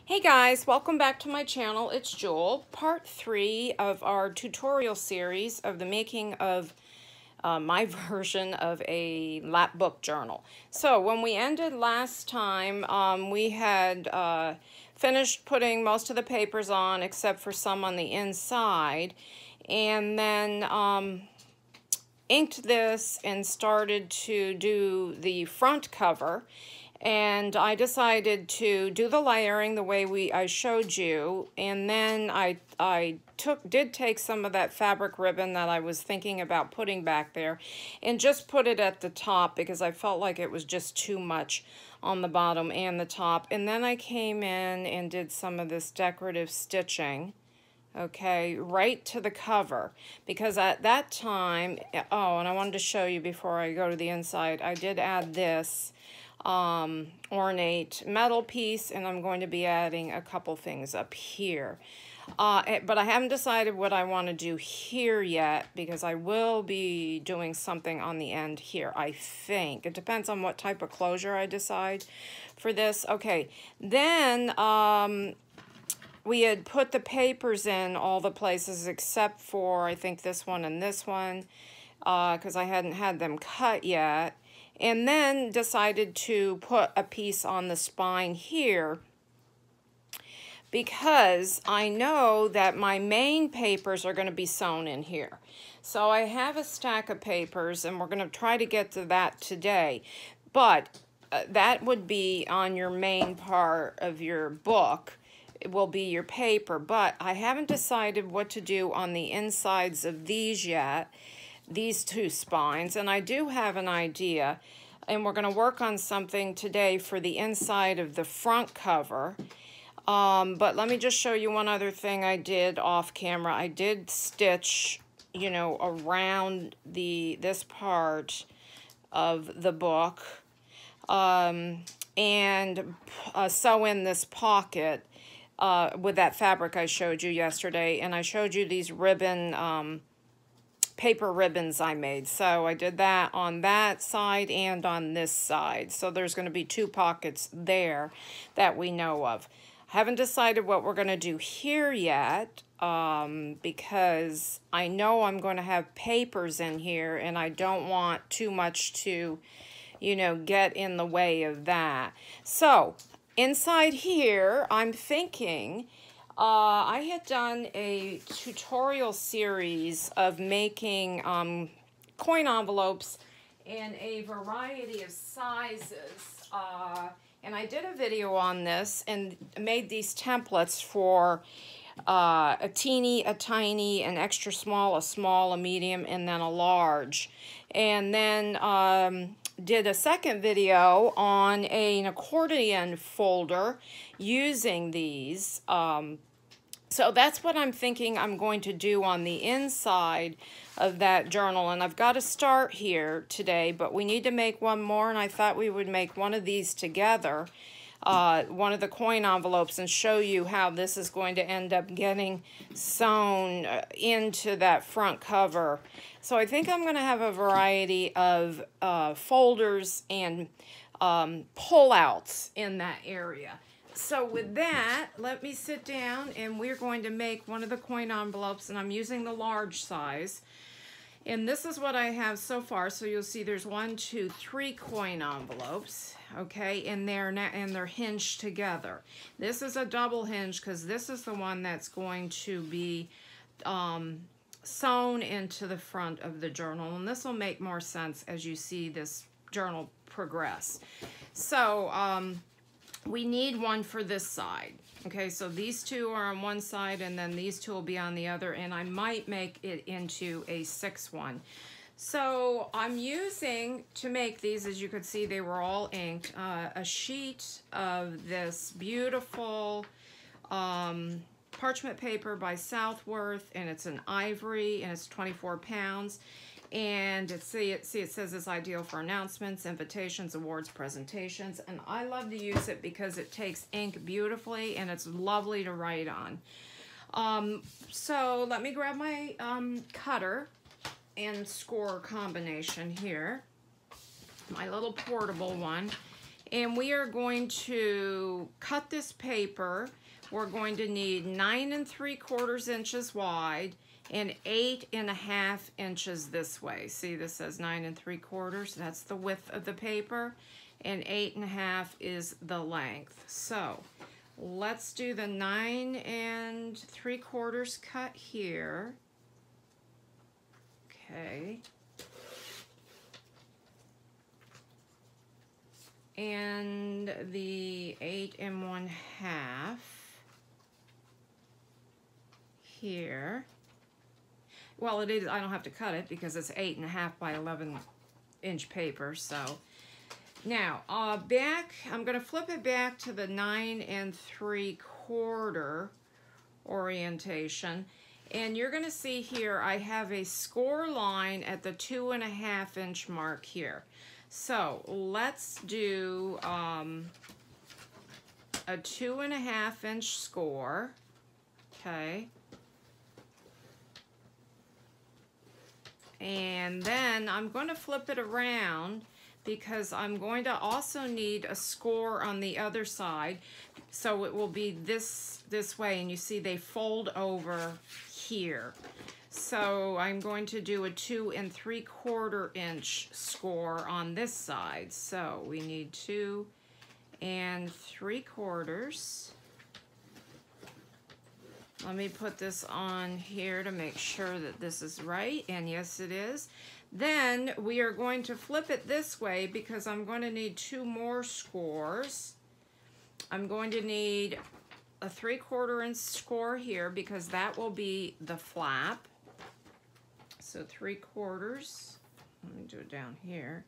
Hey guys, welcome back to my channel. It's Jewel, part 3 of our tutorial series of the making of my version of a lap book journal. So when we ended last time, we had finished putting most of the papers on except for some on the inside, and then inked this and started to do the front cover. And I decided to do the layering the way I showed you, and then I did take some of that fabric ribbon that I was thinking about putting back there and just put it at the top because I felt like it was just too much on the bottom and the top. And then I came in and did some of this decorative stitching, okay, right to the cover, because at that time, oh, and I wanted to show you before I go to the inside, I did add this ornate metal piece, and I'm going to be adding a couple things up here. But I haven't decided what I want to do here yet, because I will be doing something on the end here, I think. It depends on what type of closure I decide for this. Okay, then we had put the papers in all the places except for, I think, this one and this one, because I hadn't had them cut yet. And then decided to put a piece on the spine here because I know that my main papers are going to be sewn in here. So I have a stack of papers, and we're going to try to get to that today. But that would be on your main part of your book. It will be your paper, but I haven't decided what to do on the insides of these yet, these two spines, and I do have an idea, and we're going to work on something today for the inside of the front cover. But let me just show you one other thing I did off camera. I did stitch, you know, around this part of the book, and sew in this pocket with that fabric I showed you yesterday, and I showed you these ribbon, paper ribbons I made. So I did that on that side and on this side. So there's going to be two pockets there that we know of. Haven't decided what we're going to do here yet, because I know I'm going to have papers in here, and I don't want too much to, you know, get in the way of that. So inside here, I'm thinking, I had done a tutorial series of making coin envelopes in a variety of sizes, and I did a video on this and made these templates for a teeny, a tiny, an extra small, a small, a medium, and then a large. And then did a second video on an accordion folder using these. So that's what I'm thinking I'm going to do on the inside of that journal. And I've got to start here today, but we need to make one more, and I thought we would make one of these together, one of the coin envelopes, and show you how this is going to end up getting sewn into that front cover. So I think I'm going to have a variety of folders and pull-outs in that area. So with that, let me sit down, and we're going to make one of the coin envelopes, and I'm using the large size. And this is what I have so far. So you'll see there's 1, 2, 3 coin envelopes, okay, and they're hinged together. This is a double hinge because this is the one that's going to be sewn into the front of the journal, and this will make more sense as you see this journal progress. So we need one for this side. Okay, so these two are on one side, and then these two will be on the other, and I might make it into a 6th one. So I'm using, to make these, as you could see, they were all inked, a sheet of this beautiful parchment paper by Southworth, and it's an ivory, and it's 24 pounds. And it says it's ideal for announcements, invitations, awards, presentations. And I love to use it because it takes ink beautifully, and it's lovely to write on. So let me grab my cutter and score combination here, my little portable one. And we are going to cut this paper. We're going to need 9 3/4 inches wide and 8 1/2 inches this way. See, this says 9 3/4. That's the width of the paper, and 8 1/2 is the length. So let's do the 9 3/4 cut here. Okay. And the 8 1/2 here. Well, it is, I don't have to cut it because it's 8 1/2 by 11-inch paper. So now back, I'm going to flip it back to the 9 3/4 orientation. And you're going to see here I have a score line at the 2 1/2 inch mark here. So let's do a 2 1/2 inch score. Okay. And then I'm going to flip it around because I'm going to also need a score on the other side. So it will be this way, and you see they fold over here. So I'm going to do a 2 3/4 inch score on this side. So we need 2 3/4. Let me put this on here to make sure that this is right, and yes it is. Then we are going to flip it this way because I'm going to need 2 more scores. I'm going to need a 3/4 inch score here because that will be the flap. So 3/4. Let me do it down here.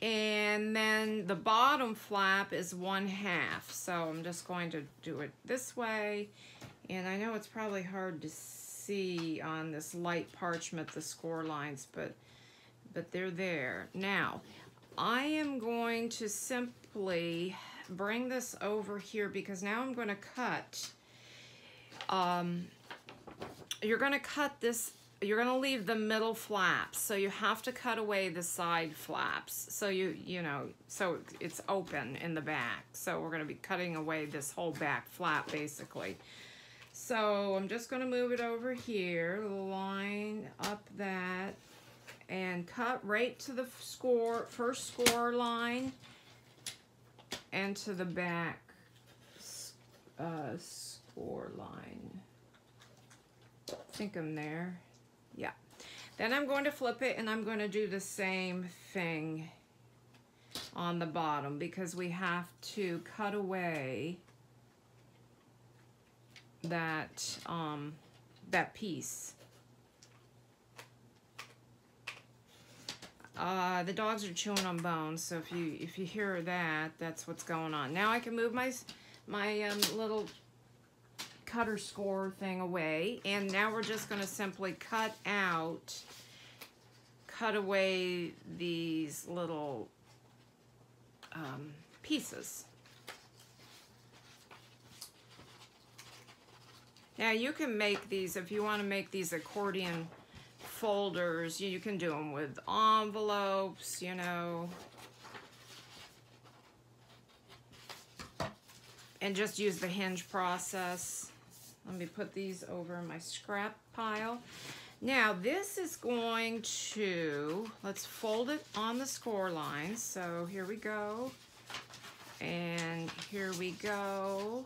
And then the bottom flap is 1/2. So I'm just going to do it this way. And I know it's probably hard to see on this light parchment, the score lines, but they're there. Now, I am going to simply bring this over here because now I'm going to cut. You're going to cut this. You're going to leave the middle flaps, so you have to cut away the side flaps. So you know, so it's open in the back. So we're going to be cutting away this whole back flap basically. So I'm just going to move it over here, line up that, and cut right to the first score line and to the back score line. I think I'm there. Yeah. Then I'm going to flip it and I'm going to do the same thing on the bottom because we have to cut away that that piece. The dogs are chewing on bones, so if you hear that, that's what's going on. Now I can move my little cutter score thing away, and now we're just going to simply cut away these little pieces. Now you can make these, if you want to make these accordion folders, you can do them with envelopes, you know, and just use the hinge process. Let me put these over in my scrap pile. Now this is going to, let's fold it on the score line. So here we go, and here we go,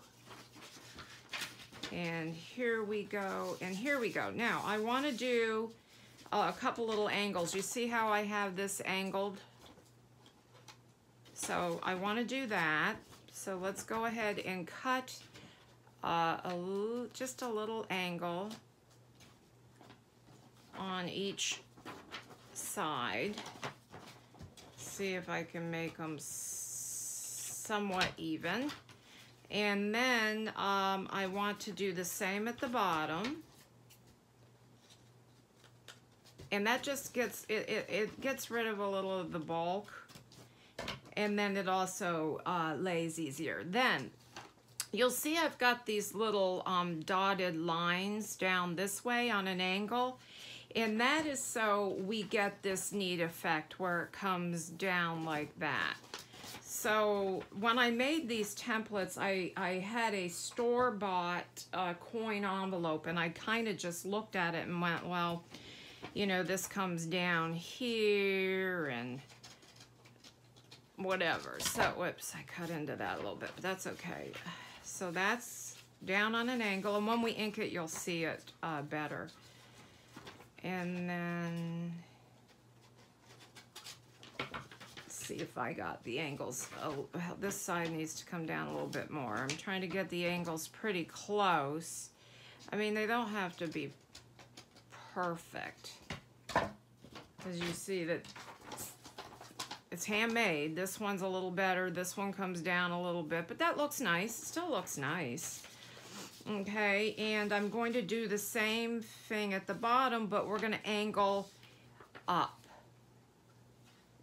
and here we go, and here we go. Now I want to do a couple little angles. You see how I have this angled? So I want to do that. So let's go ahead and cut just a little angle on each side. See if I can make them somewhat even. And then I want to do the same at the bottom. And that just gets, it gets rid of a little of the bulk. And then it also lays easier. Then you'll see I've got these little dotted lines down this way on an angle. And that is so we get this neat effect where it comes down like that. So when I made these templates, I had a store-bought coin envelope, and I kind of just looked at it and went, well, you know, this comes down here and whatever. So, whoops, I cut into that a little bit, but that's okay. So that's down on an angle, and when we ink it, you'll see it better. And then, let's see if I got the angles. Oh, this side needs to come down a little bit more. I'm trying to get the angles pretty close. I mean, they don't have to be perfect, as you see that it's handmade. This one's a little better. This one comes down a little bit, but that looks nice. It still looks nice. Okay, and I'm going to do the same thing at the bottom, but we're going to angle up.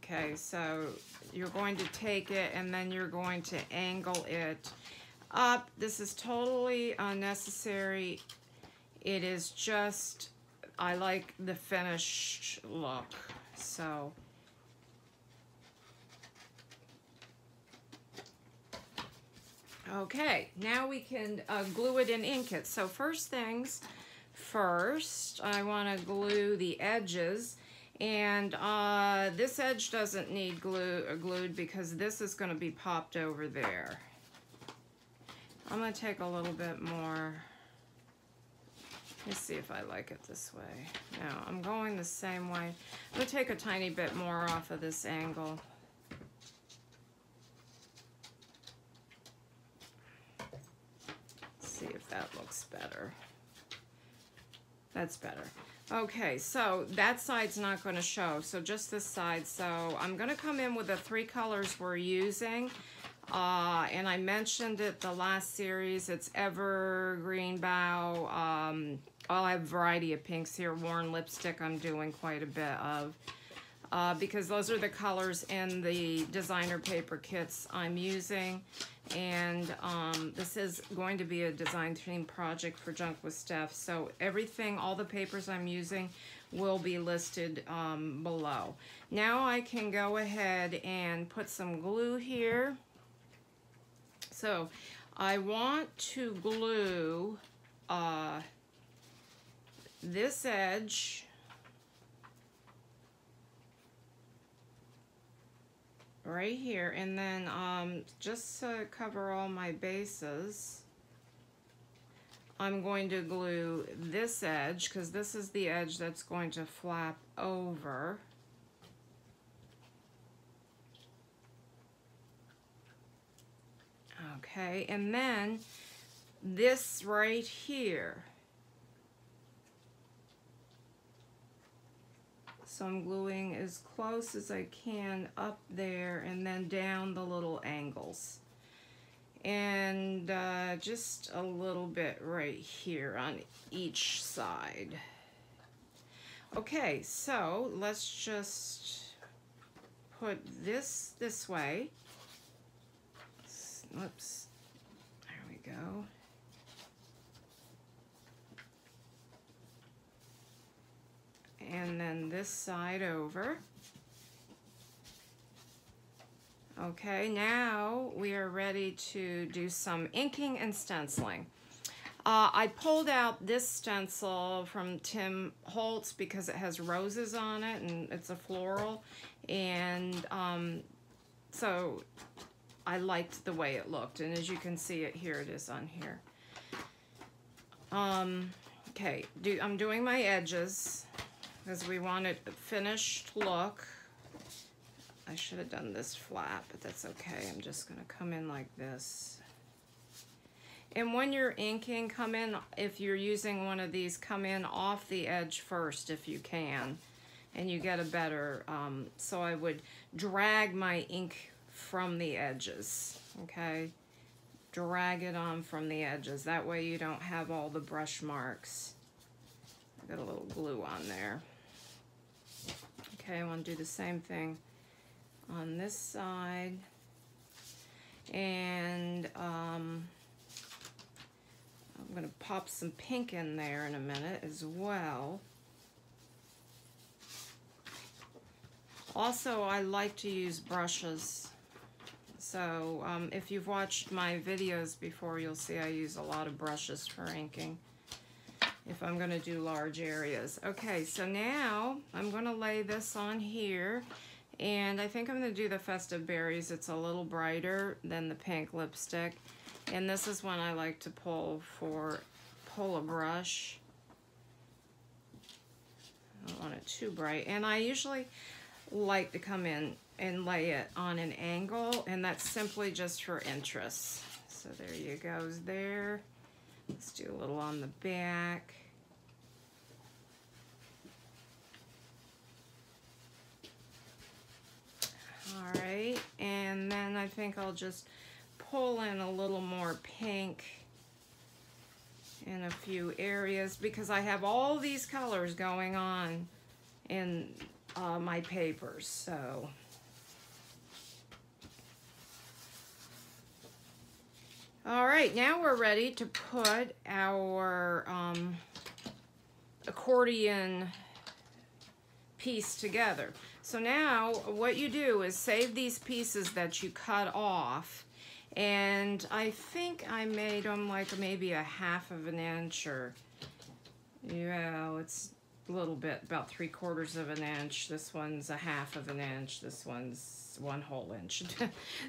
Okay, so you're going to take it and then you're going to angle it up. This is totally unnecessary. It is just, I like the finished look, so. Okay, now we can glue it and ink it. So first things first, I want to glue the edges, and this edge doesn't need glued because this is going to be popped over there. I'm going to take a little bit more. Let's see if I like it this way. No, I'm going the same way. I'm going to take a tiny bit more off of this angle. See if that looks better. That's better. Okay, so that side's not going to show, so just this side. So I'm going to come in with the 3 colors we're using, and I mentioned it the last series. It's Evergreen Bow. I'll have a variety of pinks here. Worn Lipstick I'm doing quite a bit of, because those are the colors in the designer paper kits I'm using. And this is going to be a design theme project for Junk with Steph. So everything, all the papers I'm using will be listed below. Now I can go ahead and put some glue here. So I want to glue this edge right here, and then just to cover all my bases, I'm going to glue this edge, because this is the edge that's going to flap over. Okay, and then this right here. So I'm gluing as close as I can up there and then down the little angles. And just a little bit right here on each side. Okay, so let's just put this way. Oops, there we go. And then this side over. Okay, now we are ready to do some inking and stenciling. I pulled out this stencil from Tim Holtz because it has roses on it and it's a floral, and so I liked the way it looked, and as you can see it here, it is on here. Okay, I'm doing my edges because we want a finished look. I should have done this flat, but that's okay. I'm just gonna come in like this. And when you're inking, come in, if you're using one of these, come in off the edge first if you can, and you get a better, so I would drag my ink from the edges, okay? Drag it on from the edges. That way you don't have all the brush marks. I got a little glue on there. Okay, I want to do the same thing on this side. And I'm going to pop some pink in there in a minute as well. Also, I like to use brushes. So if you've watched my videos before, you'll see I use a lot of brushes for inking if I'm going to do large areas. Okay, so now I'm going to lay this on here, and I think I'm going to do the Festive Berries. It's a little brighter than the pink lipstick, and this is when I like to pull a brush. I don't want it too bright, and I usually like to come in and lay it on an angle, and that's simply just for interest. So there you goes there. Let's do a little on the back. All right, and then I think I'll just pull in a little more pink in a few areas because I have all these colors going on in my papers. So all right, now we're ready to put our accordion piece together. So now what you do is save these pieces that you cut off, and I think I made them like maybe a 1/2 inch, or yeah, it's a little bit, about 3/4 of an inch. This one's a 1/2 inch. This one's 1 whole inch.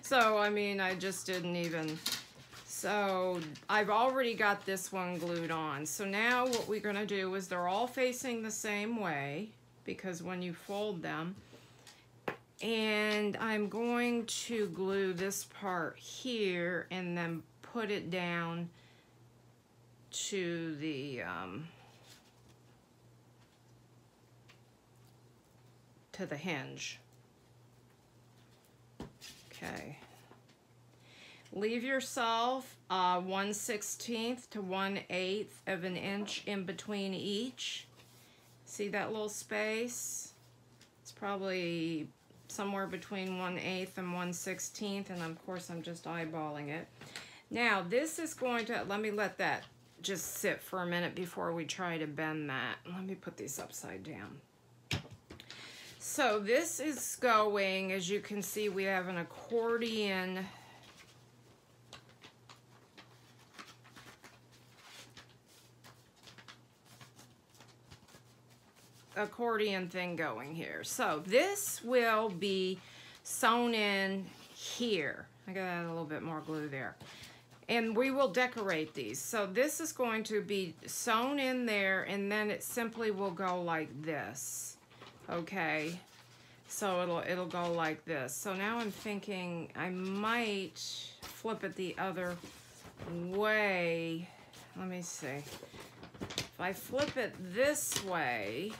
So I mean, I just didn't even. So I've already got this one glued on. So now what we're gonna do is they're all facing the same way, because when you fold them, and I'm going to glue this part here and then put it down to the hinge. Okay. Leave yourself 1/16 to 1/8 of an inch in between each. See that little space? It's probably somewhere between 1/8 and 1/16, and of course I'm just eyeballing it. Now this is going to, let that just sit for a minute before we try to bend that. Let me put these upside down. So this is going, as you can see, we have an accordion thing going here. So this will be sewn in here. I gotta add a little bit more glue there. And we will decorate these. So this is going to be sewn in there, and then it simply will go like this. Okay, so it'll go like this. So now I'm thinking I might flip it the other way. Let me see. If I flip it this way,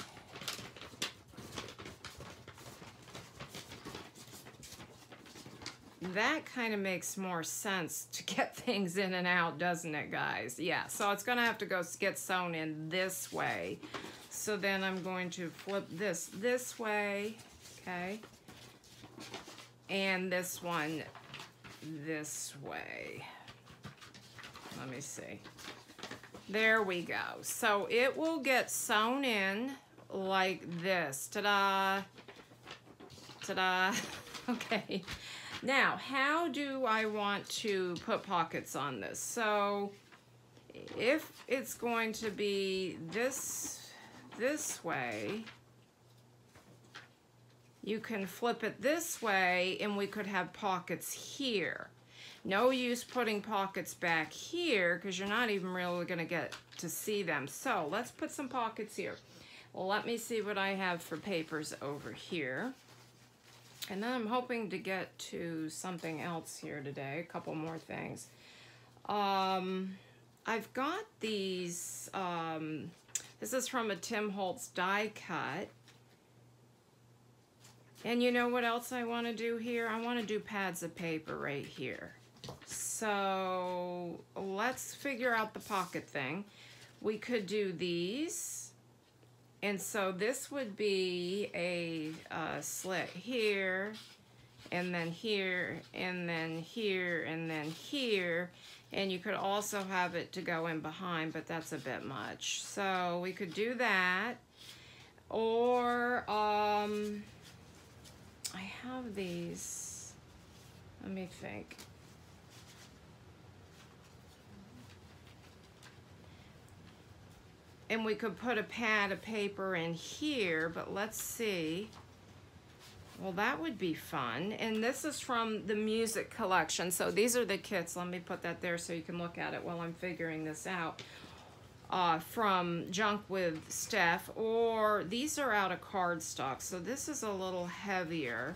that kind of makes more sense to get things in and out, doesn't it, guys? Yeah, so it's gonna have to go get sewn in this way. So then I'm going to flip this way, okay? And this one this way. Let me see. There we go. So it will get sewn in like this. Ta-da! Ta-da! Okay. Now, how do I want to put pockets on this? So if it's going to be this way, you can flip it this way and we could have pockets here. No use putting pockets back here because you're not even really going to get to see them. So let's put some pockets here. Well, let me see what I have for papers over here. And then I'm hoping to get to something else here today, a couple more things. I've got these, this is from a Tim Holtz die cut. And you know what else I want to do here? I want to do pads of paper right here. So let's figure out the pocket thing. We could do these. And so this would be a slit here, and then here, and then here, and then here. And you could also have it to go in behind, but that's a bit much. So we could do that. Or I have these. Let me think. And we could put a pad of paper in here, but let's see. Well, that would be fun. And this is from the music collection. So these are the kits. Let me put that there so you can look at it while I'm figuring this out. From Junk with Steph, or these are out of cardstock. So this is a little heavier.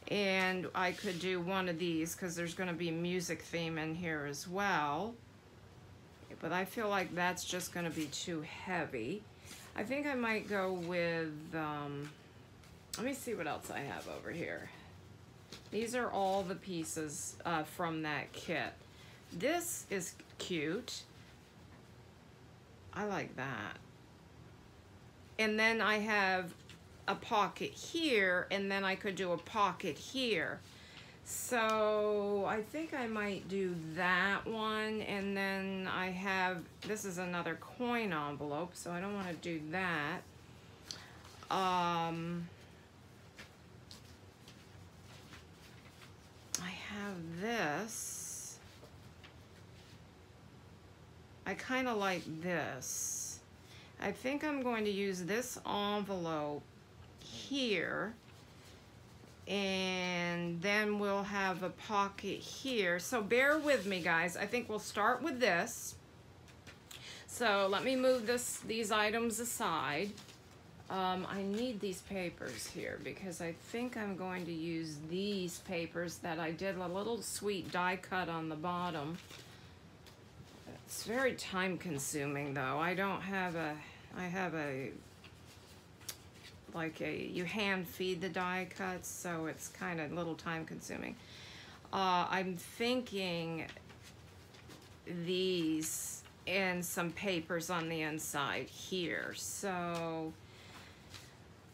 And I could do one of these because there's going to be music theme in here as well. But I feel like that's just going to be too heavy. I think I might go with, let me see what else I have over here. These are all the pieces from that kit. This is cute. I like that. And then I have a pocket here, and then I could do a pocket here. So I think I might do that one, and then I have, this is another coin envelope, so I don't want to do that. I have this. I kind of like this. I think I'm going to use this envelope here. And then we'll have a pocket here. So bear with me, guys. I think we'll start with this. So let me move these items aside. I need these papers here because I think I'm going to use these papers that I did a little sweet die cut on the bottom. It's very time consuming though. I have a you hand feed the die cuts, so it's kind of a little time consuming. I'm thinking these and some papers on the inside here. So,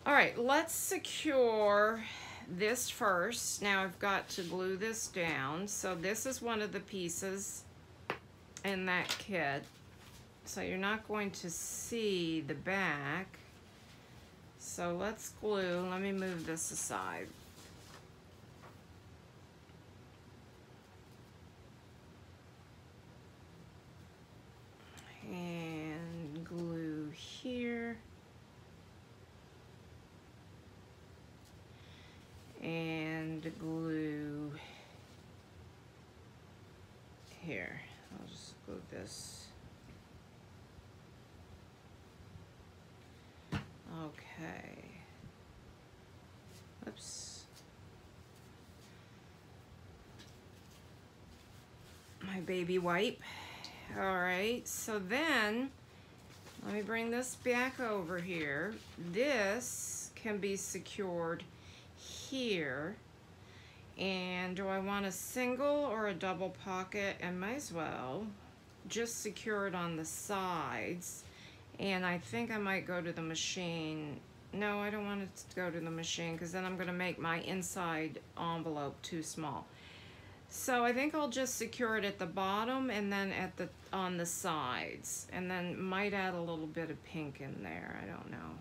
all right, let's secure this first. Now I've got to glue this down. So this is one of the pieces in that kit. So you're not going to see the back. So let's glue. Let me move this aside. And glue here. And glue here. I'll just glue this. Okay. Oops. My baby wipe. All right, so then let me bring this back over here. This can be secured here. And do I want a single or a double pocket? I might as well just secure it on the sides. And I think I might go to the machine. No, I don't want it to go to the machine because then I'm going to make my inside envelope too small. So I think I'll just secure it at the bottom and then on the sides. And then might add a little bit of pink in there. I don't know.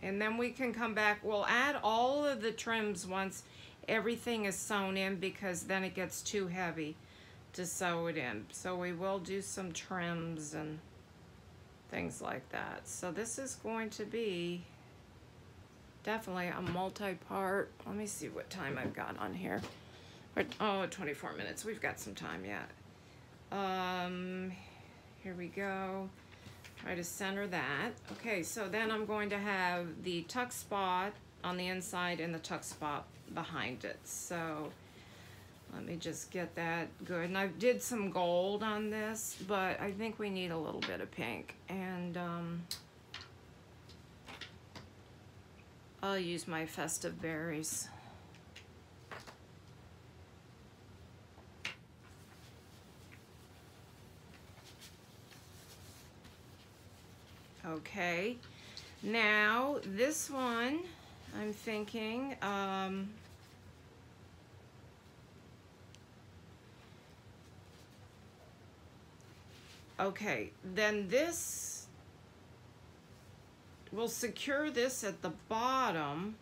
And then we can come back. We'll add all of the trims once everything is sewn in because then it gets too heavy to sew it in. So we will do some trims and things like that. So this is going to be definitely a multi-part. Let me see what time I've got on here. Oh, 24 minutes. We've got some time yet. Here we go. Try to center that. Okay, so then I'm going to have the tuck spot on the inside and the tuck spot behind it. So let me just get that good. And I did some gold on this, but I think we need a little bit of pink. And I'll use my Festive Berries. Okay, now this one, I'm thinking, okay, then this, we'll secure this at the bottom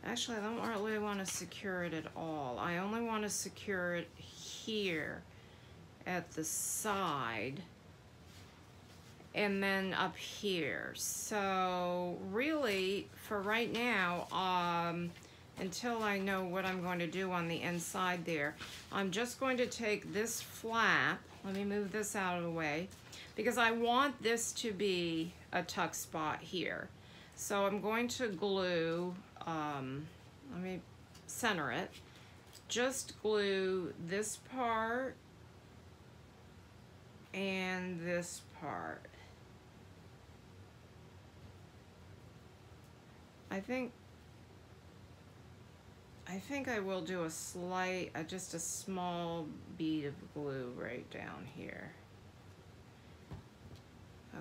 Actually, I don't really want to secure it at all. I only want to secure it here at the side and then up here. So really, for right now, until I know what I'm going to do on the inside there, I'm just going to take this flap. Let me move this out of the way because I want this to be a tuck spot here. So I'm going to glue, let me center it. Just glue this part and this part. I think I will do a slight, just a small bead of glue right down here.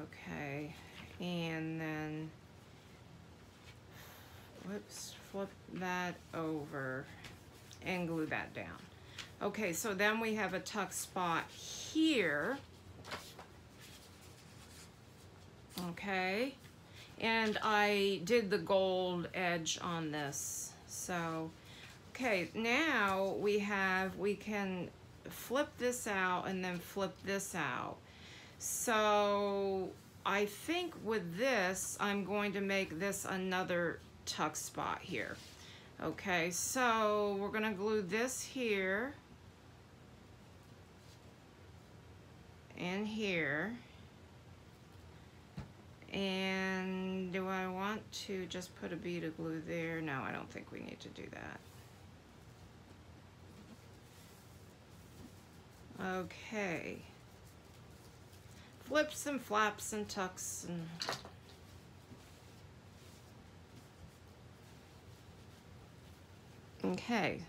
Okay, and then, whoops, flip that over and glue that down. Okay, so then we have a tuck spot here. Okay, and I did the gold edge on this. So, okay, now we can flip this out and then flip this out. So I think with this, I'm going to make this another tuck spot here. Okay, so we're gonna glue this here and here. And do I want to just put a bead of glue there? No, I don't think we need to do that. Okay. Flips and flaps and tucks and... Okay.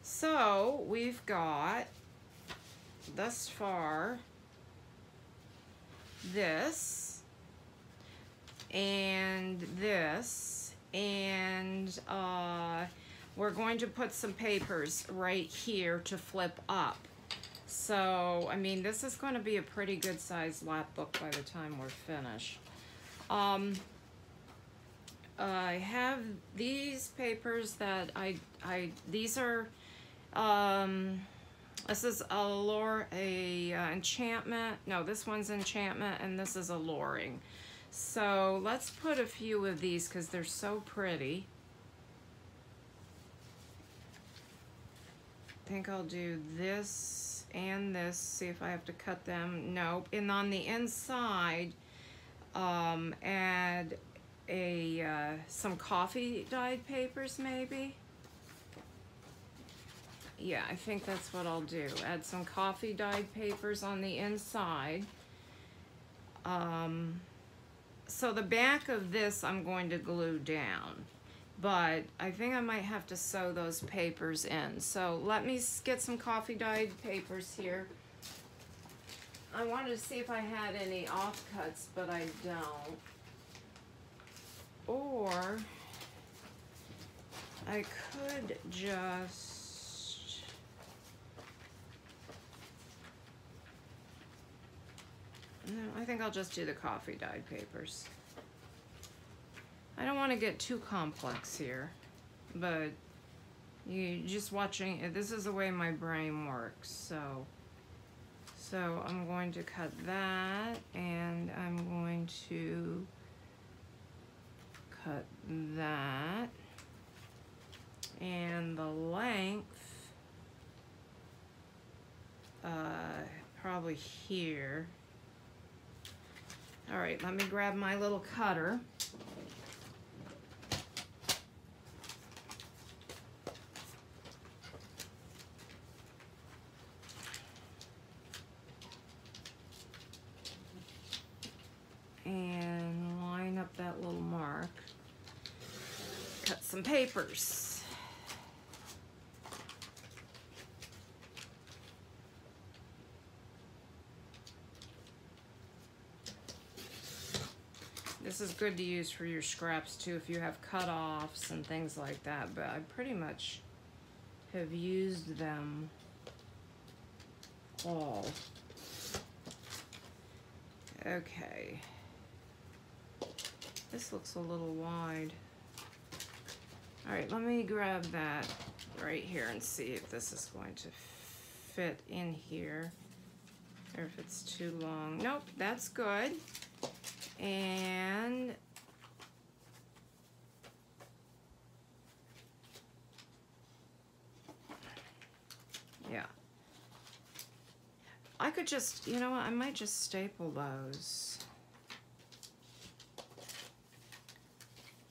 So we've got, thus far, this and this, and we're going to put some papers right here to flip up. So, I mean, this is going to be a pretty good sized lap book by the time we're finished. I have these papers that these are, this is enchantment. No, this one's enchantment, and this is alluring. So let's put a few of these because they're so pretty. I think I'll do this and this, see if I have to cut them. Nope. And on the inside, add some coffee dyed papers maybe. Yeah, I think that's what I'll do. Add some coffee dyed papers on the inside. So the back of this I'm going to glue down, but I think I might have to sew those papers in. So let me get some coffee dyed papers here. I wanted to see if I had any offcuts, but I don't. Or I could just, no, I think I'll just do the coffee dyed papers. I don't want to get too complex here, but you just watching, this is the way my brain works. So I'm going to cut that, and I'm going to cut that, and the length probably here. All right, let me grab my little cutter. And line up that little mark. Cut some papers. This is good to use for your scraps too if you have cut-offs and things like that, but I pretty much have used them all. Okay. This looks a little wide. All right, let me grab that right here and see if this is going to fit in here or if it's too long. Nope, that's good. And yeah. I could just, you know what, I might just staple those.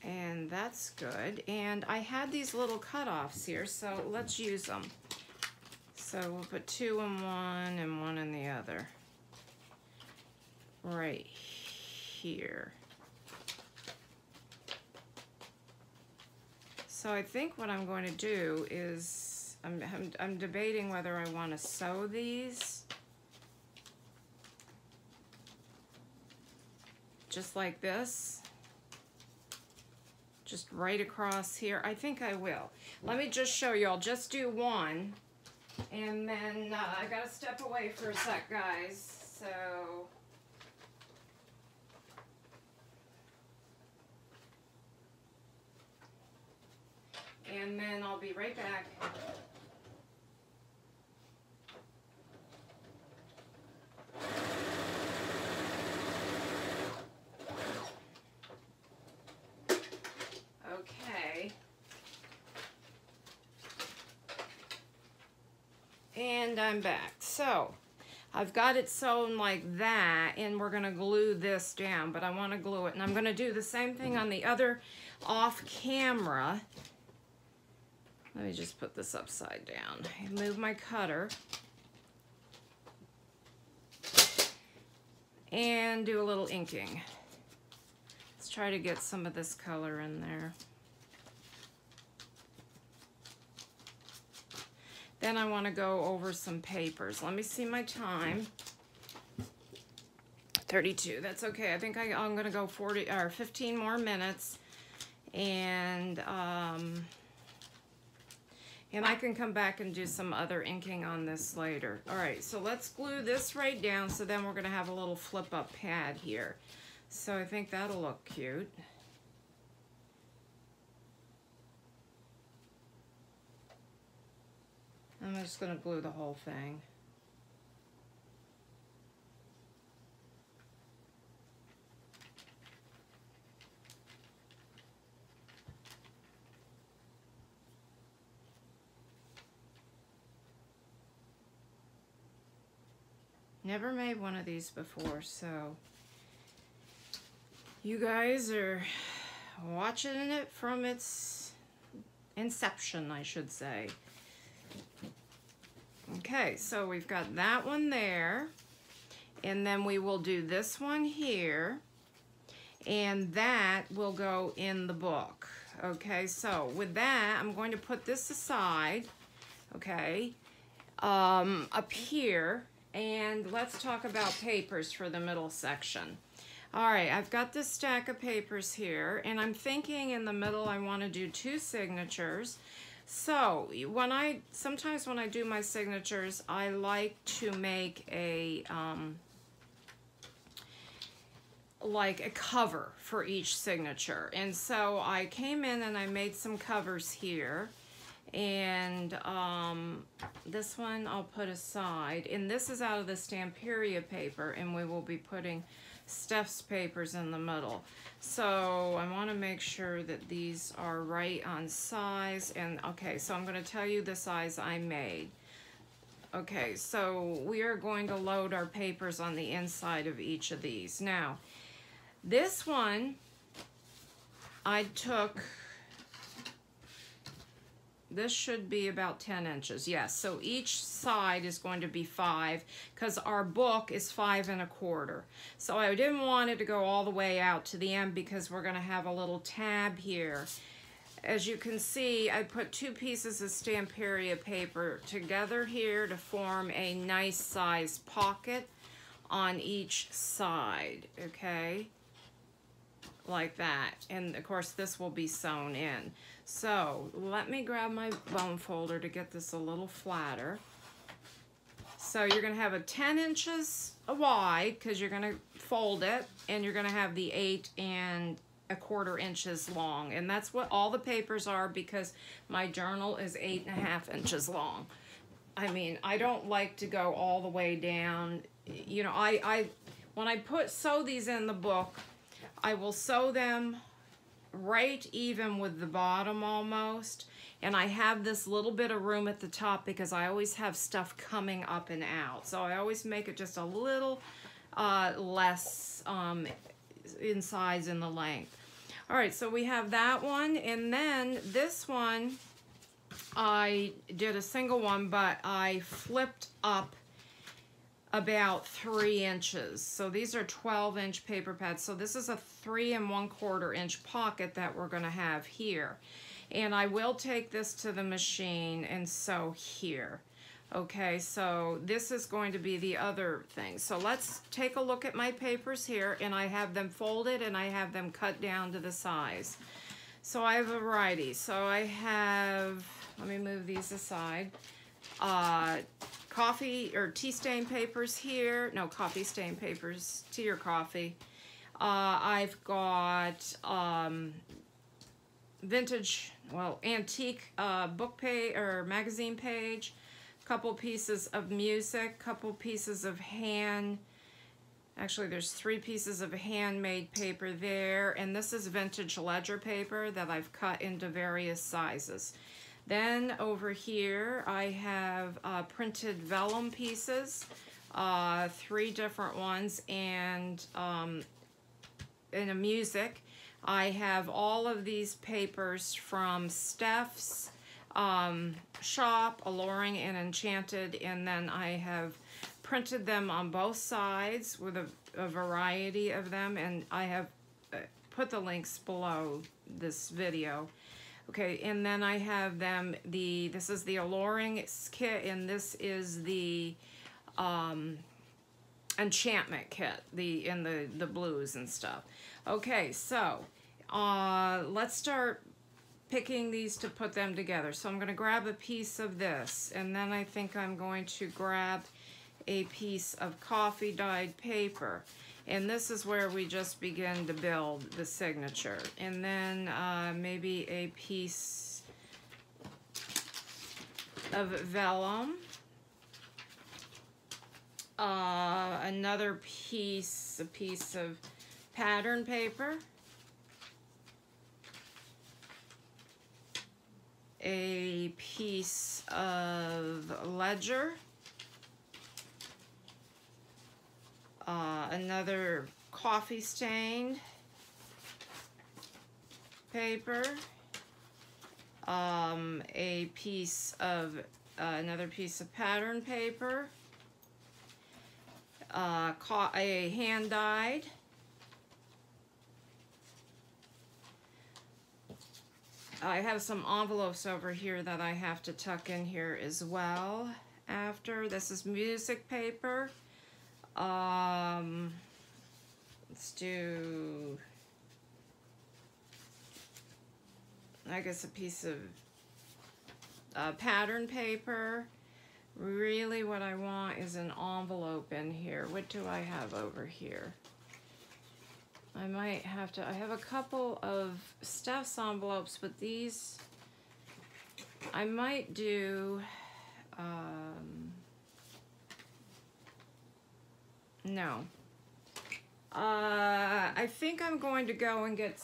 And that's good. And I had these little cutoffs here, so let's use them. So we'll put 2 in one and 1 in the other. Right here. So I think what I'm going to do is, I'm debating whether I want to sew these. Just like this. Just right across here. I think I will. Let me just show you. I'll just do one. And then I gotta step away for a sec, guys. So. And then I'll be right back. Okay. And I'm back. So I've got it sewn like that, and we're gonna glue this down, but I wanna glue it, and I'm gonna do the same thing on the other off camera. Let me just put this upside down. Move my cutter. And do a little inking. Let's try to get some of this color in there. Then I want to go over some papers. Let me see my time. 32, that's okay. I think I'm gonna go 40 or 15 more minutes. And I can come back and do some other inking on this later. All right, so let's glue this right down, so then we're gonna have a little flip up pad here. So I think that'll look cute. I'm just gonna glue the whole thing. Never made one of these before, so you guys are watching it from its inception, I should say. Okay, so we've got that one there, and then we will do this one here, and that will go in the book. Okay, so with that, I'm going to put this aside, okay, up here. And let's talk about papers for the middle section. All right, I've got this stack of papers here, and I'm thinking in the middle I want to do 2 signatures. So sometimes when I do my signatures, I like to make a like a cover for each signature. And so I came in and I made some covers here. And this one I'll put aside, and this is out of the Stamperia paper, and we will be putting Steph's papers in the middle. So I want to make sure that these are right on size. And okay, so I'm going to tell you the size I made. Okay, so we are going to load our papers on the inside of each of these. Now, this one I took. This should be about 10 inches, yes. So each side is going to be 5 because our book is 5 1/4. So I didn't want it to go all the way out to the end because we're going to have a little tab here. As you can see, I put 2 pieces of Stamperia paper together here to form a nice size pocket on each side, okay? Like that. And of course this will be sewn in. So let me grab my bone folder to get this a little flatter. So you're going to have a 10 inches wide because you're going to fold it, and you're going to have the 8 and 1/4 inches long, and that's what all the papers are because my journal is 8.5 inches long. I mean, I don't like to go all the way down. You know, when I sew these in the book, I will sew them right even with the bottom almost, and I have this little bit of room at the top because I always have stuff coming up and out, so I always make it just a little less in size and the length. All right, so we have that one, and then this one I did a single one, but I flipped up about 3 inches. So these are 12-inch paper pads. So this is a 3 1/4 inch pocket that we're going to have here. And I will take this to the machine and sew here. Okay, so this is going to be the other thing. So let's take a look at my papers here, and I have them folded and I have them cut down to the size. So I have a variety. So I have, let me move these aside. Coffee or tea stain papers here. No, coffee stain papers, tea or coffee. I've got vintage, well, antique book page or magazine page, couple pieces of music, couple pieces of actually there's 3 pieces of handmade paper there, and this is vintage ledger paper that I've cut into various sizes. Then over here I have printed vellum pieces, 3 different ones, and in a music. I have all of these papers from Steph's shop, Alluring and Enchanted, and then I have printed them on both sides with a variety of them, and I have put the links below this video. Okay, and then I have them, this is the Alluring kit, and this is the Enchantment kit, in the blues and stuff. Okay, so let's start picking these to put them together. So I'm going to grab a piece of this, and then I think I'm going to grab a piece of coffee dyed paper. And this is where we just begin to build the signature. And then maybe a piece of vellum. Another piece, a piece of pattern paper. A piece of ledger. Another coffee stained paper, a piece of another piece of pattern paper, a hand dyed, I have some envelopes over here that I have to tuck in here as well. After this is music paper. Let's do, I guess, a piece of pattern paper. Really what I want is an envelope in here. What do I have over here? I might have to, I have a couple of Steph's envelopes, but these, I might do, no. I think I'm going to go and get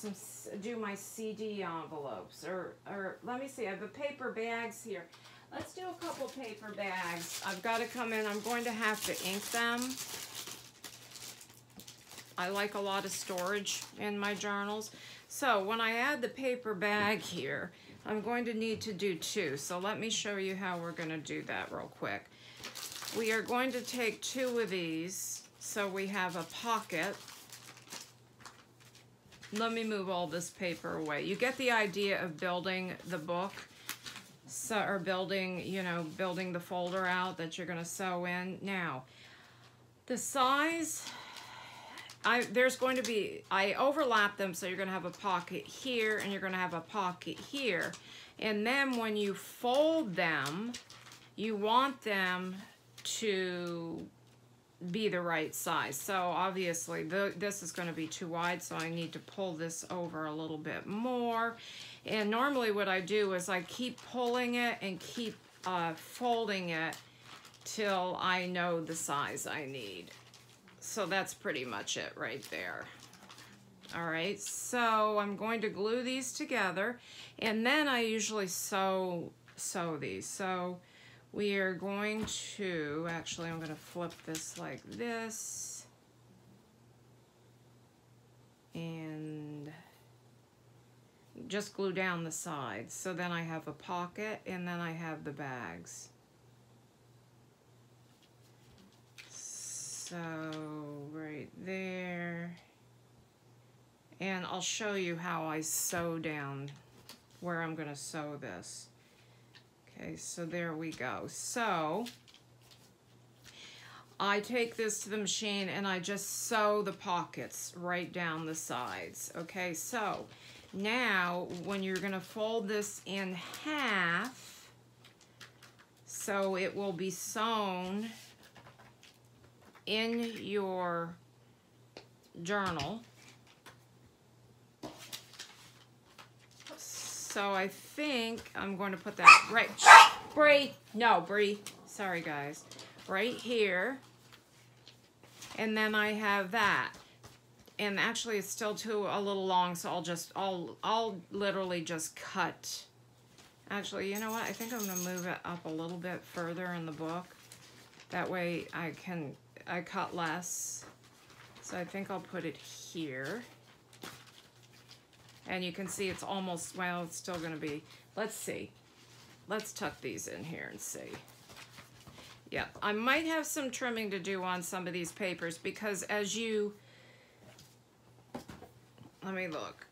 do my CD envelopes, or let me see, I have the paper bags here. Let's do a couple paper bags. I've got to come in, I'm going to have to ink them. I like a lot of storage in my journals. So when I add the paper bag here, I'm going to need to do 2. So let me show you how we're going to do that real quick. We are going to take 2 of these. So we have a pocket. Let me move all this paper away. You get the idea of building the book, so, or building, you know, building the folder out that you're going to sew in. Now, the size, there's going to be, I overlap them, so you're going to have a pocket here and you're going to have a pocket here. And then when you fold them, you want them to be the right size. So obviously this is going to be too wide, so I need to pull this over a little bit more. And normally what I do is I keep pulling it and keep folding it till I know the size I need. So that's pretty much it right there. All right, so I'm going to glue these together, and then I usually sew these. So we are going to, actually I'm going to flip this like this, and just glue down the sides. So then I have a pocket, and then I have the bags. So right there. And I'll show you how I sew down where I'm going to sew this. Okay, so there we go. So I take this to the machine and I just sew the pockets right down the sides. Okay, so now when you're going to fold this in half, so it will be sewn in your journal. So I think I'm going to put that right, Bree, sorry guys, right here. And then I have that. And actually it's still a little long, so I'll literally just cut. Actually, you know what? I think I'm gonna move it up a little bit further in the book. That way I cut less. So I think I'll put it here. And you can see it's almost, well, it's still gonna be, let's see. Let's tuck these in here and see. Yeah, I might have some trimming to do on some of these papers because as you, let me look.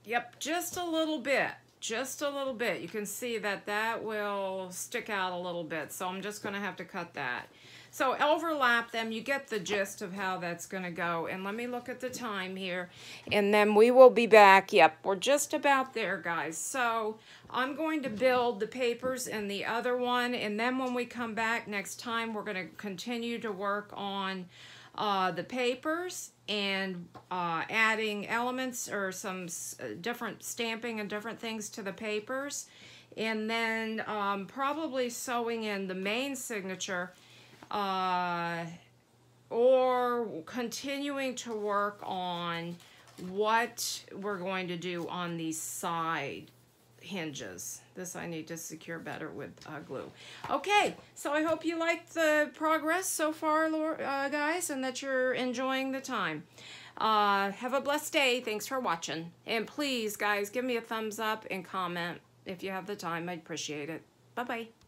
Yep, just a little bit. Just a little bit. You can see that will stick out a little bit. So I'm just gonna have to cut that. So overlap them, you get the gist of how that's gonna go. And let me look at the time here, and then we will be back. Yep, we're just about there, guys. So I'm going to build the papers in the other one, and then when we come back next time, we're gonna continue to work on the papers and adding elements or some different stamping and different things to the papers. And then probably sewing in the main signature or continuing to work on what we're going to do on these side hinges. This I need to secure better with glue. Okay, so I hope you liked the progress so far, guys, and that you're enjoying the time. Have a blessed day. Thanks for watching. And please, guys, give me a thumbs up and comment if you have the time. I'd appreciate it. Bye-bye.